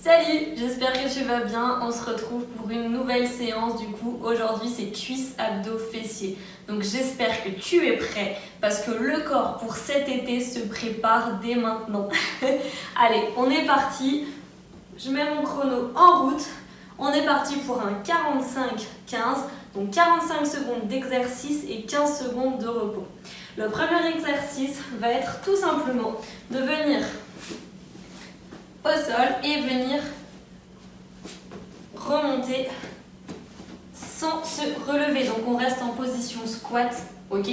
Salut, j'espère que tu vas bien. On se retrouve pour une nouvelle séance. Du coup, aujourd'hui, c'est cuisses, abdos, fessiers. Donc, j'espère que tu es prêt parce que le corps pour cet été se prépare dès maintenant. Allez, on est parti. Je mets mon chrono en route. On est parti pour un 45-15. Donc, 45 secondes d'exercice et 15 secondes de repos. Le premier exercice va être tout simplement de venir au sol et venir remonter sans se relever. Donc on reste en position squat, ok?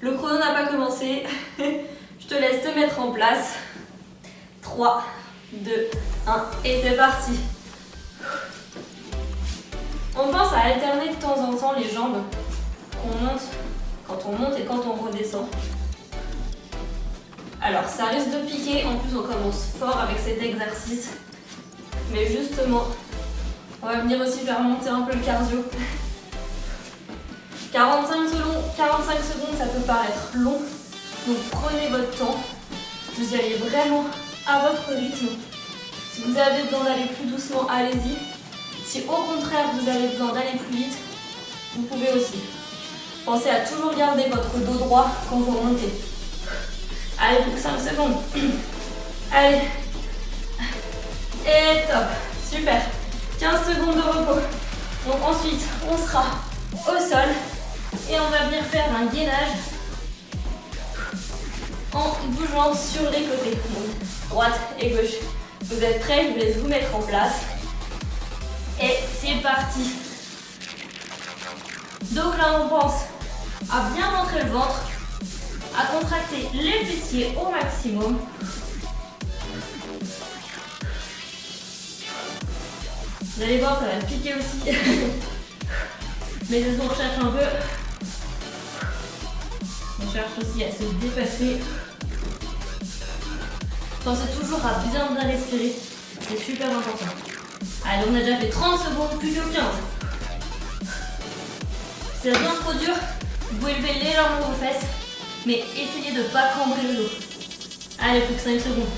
Le chrono n'a pas commencé. Je te laisse te mettre en place. 3, 2, 1 et c'est parti. On pense à alterner de temps en temps les jambes qu'on monte, quand on monte et quand on redescend. Alors ça risque de piquer, en plus on commence fort avec cet exercice. Mais justement, on va venir aussi faire monter un peu le cardio. 45 secondes, ça peut paraître long. Donc prenez votre temps. Vous y allez vraiment à votre rythme. Si vous avez besoin d'aller plus doucement, allez-y. Si au contraire vous avez besoin d'aller plus vite, vous pouvez aussi. Pensez à toujours garder votre dos droit quand vous remontez. Allez, plus que 5 secondes. Allez. Et top. Super. 15 secondes de repos. Donc ensuite, on sera au sol. Et on va venir faire un gainage en bougeant sur les côtés. Donc, droite et gauche. Vous êtes prêts? Je vous laisse vous mettre en place. Et c'est parti. Donc là, on pense à bien rentrer le ventre, à contracter les fessiers au maximum. Vous allez voir, ça va piquer aussi. Mais on recherche un peu. On cherche aussi à se dépasser. Pensez toujours à bien respirer. C'est super important. Allez, on a déjà fait 30 secondes, plus que 15. C'est bien trop dur. Vous pouvez lever légèrement vos fesses. Mais essayez de ne pas cambrer le dos. Allez, plus que 5 secondes.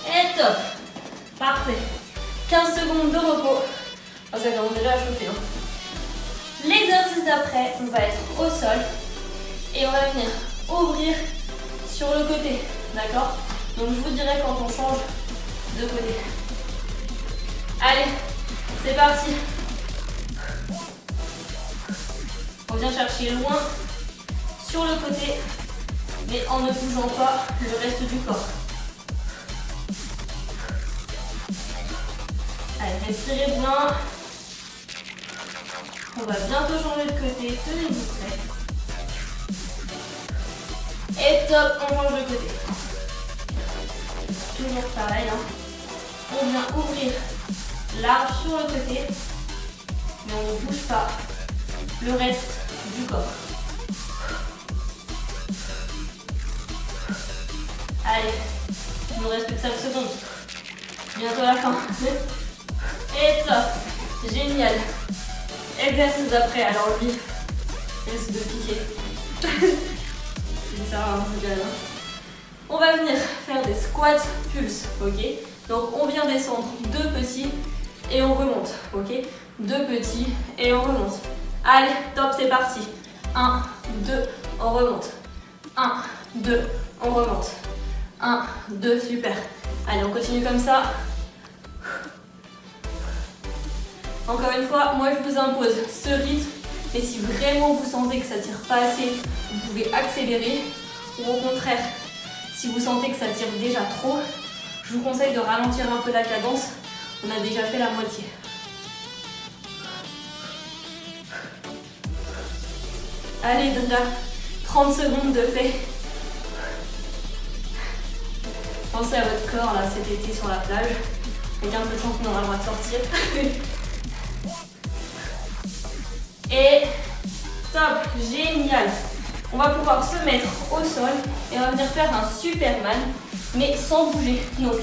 Et top. Parfait. 15 secondes de repos. Oh, ça commence déjà à chauffer. L'exercice d'après, on va être au sol. Et on va venir ouvrir sur le côté. D'accord? Donc je vous dirai quand on change de côté. Allez, c'est parti. On vient chercher loin sur le côté, mais en ne bougeant pas le reste du corps. Allez, respirez bien. On va bientôt changer de côté, tenez-vous prêts. Et top, on change de côté. Toujours pareil, hein. On vient ouvrir large sur le côté, mais on ne bouge pas le reste du corps. Allez, il nous reste plus que 5 secondes. Bientôt la fin. Et top, génial. Exercice d'après, alors lui, risque de piquer. C'est ça, hein, on va venir faire des squats pulse, ok? Donc on vient descendre 2 petits et on remonte, ok? 2 petits et on remonte. Allez, top, c'est parti. 1, 2, on remonte. 1, 2, on remonte. 1, 2, super. Allez, on continue comme ça. Encore une fois, moi je vous impose ce rythme. Et si vraiment vous sentez que ça tire pas assez, vous pouvez accélérer. Ou au contraire, si vous sentez que ça tire déjà trop, je vous conseille de ralentir un peu la cadence. On a déjà fait la moitié. Allez, déjà 30 secondes de fait. Pensez à votre corps là cet été sur la plage. Avec un peu de chance, on aura le droit de sortir. Et top, génial. On va pouvoir se mettre au sol et on va venir faire un Superman, mais sans bouger. Donc,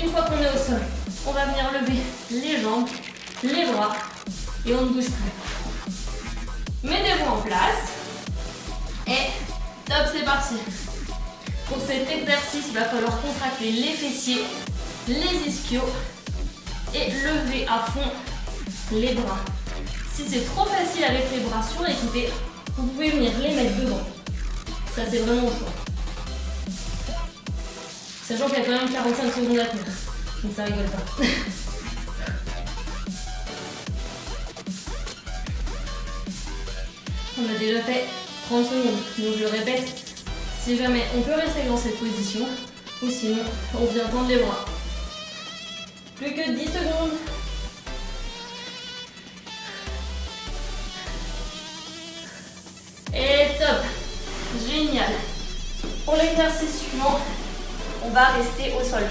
une fois qu'on est au sol, on va venir lever les jambes, les bras et on ne bouge plus. Mettez-vous en place et top, c'est parti. Pour cet exercice, il va falloir contracter les fessiers, les ischios et lever à fond les bras. Si c'est trop facile avec les bras suréquipés, vous pouvez venir les mettre devant. Ça, c'est vraiment au choix. Sachant qu'il y a quand même 45 secondes à tenir. Donc ça rigole pas. On a déjà fait 30 secondes. Donc je le répète, si jamais on peut rester dans cette position, ou sinon on vient tendre les bras. Plus que 10 secondes. Et top. Génial. Pour l'exercice suivant, on va rester au sol.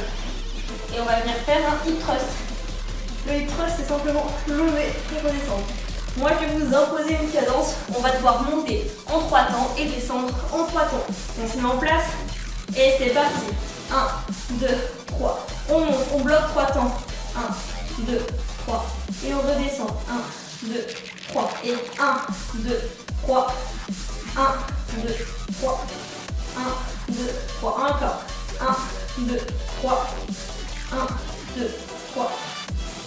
Et on va venir faire un hip thrust. Le hip thrust, c'est simplement lever et redescendre. Moi, je vais vous imposer une cadence. On va devoir monter en 3 temps et descendre en 3 temps. On se met en place et c'est parti. 1, 2, 3. On monte, on bloque 3 temps. 1, 2, 3. Et on redescend. 1, 2, 3. Et 1, 2, 3. 1, 2, 3. 1, 2, 3. Encore. 1, 2, 3. 1, 2, 3.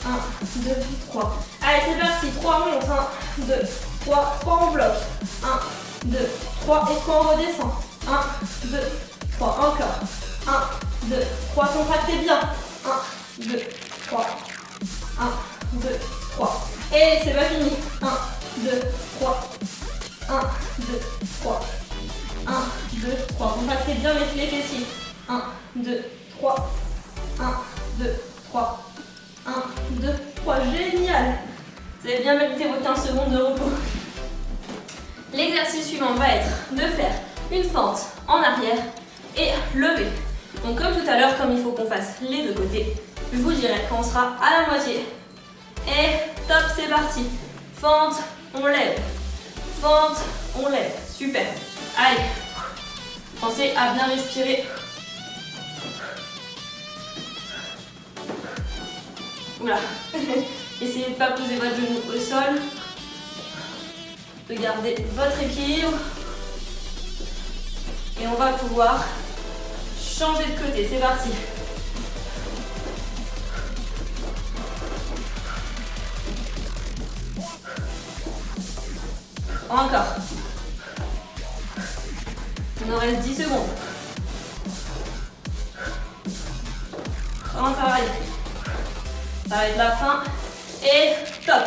1, 2, 3. Allez, c'est parti. 3, on monte. 1, 2, 3. 3, on bloque. 1, 2, 3. Et 3, on redescend. 1, 2, 3. Encore. 1, 2, 3. Contractez bien. 1, 2, 3. 1, 2, 3. Et c'est pas fini. 1, 2, 3. 1, 2, 3. 1, 2, 3. Contractez bien les fessiers. 1, 2, 3. 1, 2, 3. 1, 2, 3. Génial. Vous avez bien mérité vos 15 secondes de repos. L'exercice suivant va être de faire une fente en arrière et lever. Donc comme tout à l'heure, comme il faut qu'on fasse les deux côtés, je vous dirai quand on sera à la moitié. Et top, c'est parti. Fente, on lève. Fente, on lève. Super. Allez. Pensez à bien respirer. Oula. Essayez de ne pas poser votre genou au sol. De garder votre équilibre. Et on va pouvoir changer de côté. C'est parti. Encore. Il nous reste 10 secondes. Encore, allez. Ça va être la fin. Et top.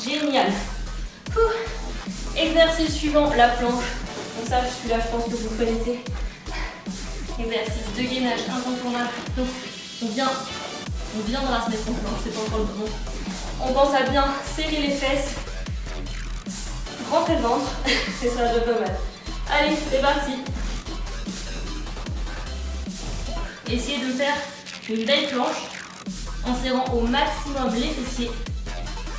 Génial. Exercice suivant, la planche. Donc ça, celui-là, je pense que vous connaissez. Exercice de gainage incontournable. Donc, on viendra se mettre en planche, c'est pas encore le moment. On pense à bien serrer les fesses. Rentrez le ventre. C'est ça, je pas mal. Allez, c'est parti. Essayez de faire une belle planche en serrant au maximum les fessiers,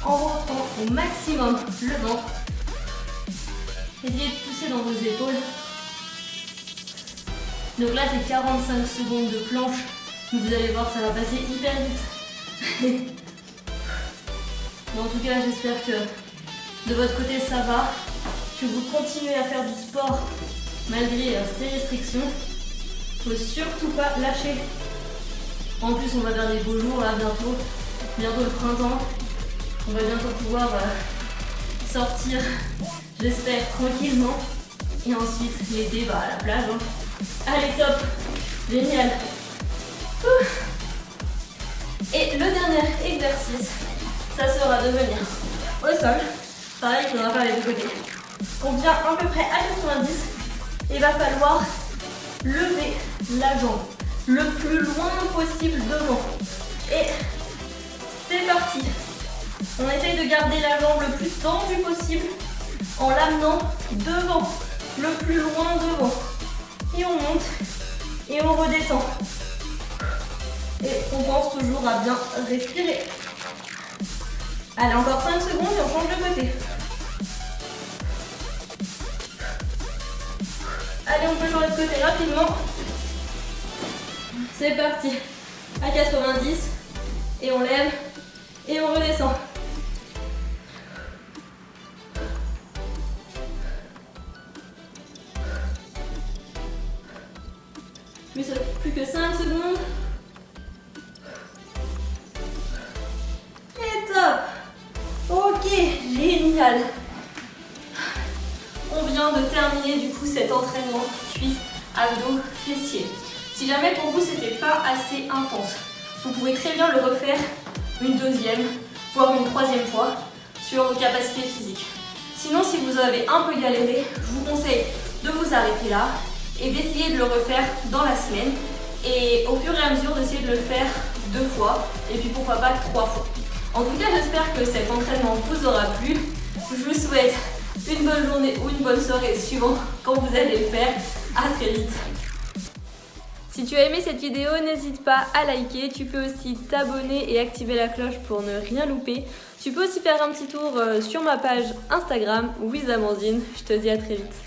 en rentrant au maximum le ventre. Essayez de pousser dans vos épaules. Donc là, c'est 45 secondes de planche. Vous allez voir, ça va passer hyper vite. Mais en tout cas, j'espère que de votre côté, ça va. Que vous continuez à faire du sport malgré ces restrictions. Il ne faut surtout pas lâcher. En plus, on va vers des beaux jours là bientôt. Bientôt le printemps. On va bientôt pouvoir sortir, j'espère, tranquillement. Et ensuite, l'été, à la plage. Hein. Allez, top. Génial. Et le dernier exercice, ça sera de venir au sol. Pareil, il faudra faire les deux côtés. On vient à peu près à 90. Et il va falloir lever la jambe le plus loin possible devant. Et c'est parti. On essaye de garder la jambe le plus tendue possible en l'amenant devant, le plus loin devant. Et on monte et on redescend. Et on pense toujours à bien respirer. Allez, encore 5 secondes et on change de côté. Allez, on peut changer de côté rapidement. C'est parti. À 90. Et on lève. Et on redescend. secondes. Et top. Ok, génial. On vient de terminer du coup cet entraînement cuisses, abdos, fessiers. Si jamais pour vous c'était pas assez intense, vous pouvez très bien le refaire une deuxième, voire une troisième fois sur vos capacités physiques. Sinon, si vous avez un peu galéré, je vous conseille de vous arrêter là et d'essayer de le refaire dans la semaine et au fur et à mesure d'essayer de le faire 2 fois et puis pourquoi pas 3 fois. En tout cas, j'espère que cet entraînement vous aura plu. Je vous souhaite une bonne journée ou une bonne soirée suivant quand vous allez le faire. À très vite. Si tu as aimé cette vidéo, n'hésite pas à liker. Tu peux aussi t'abonner et activer la cloche pour ne rien louper. Tu peux aussi faire un petit tour sur ma page Instagram, WithAmandine. Je te dis à très vite.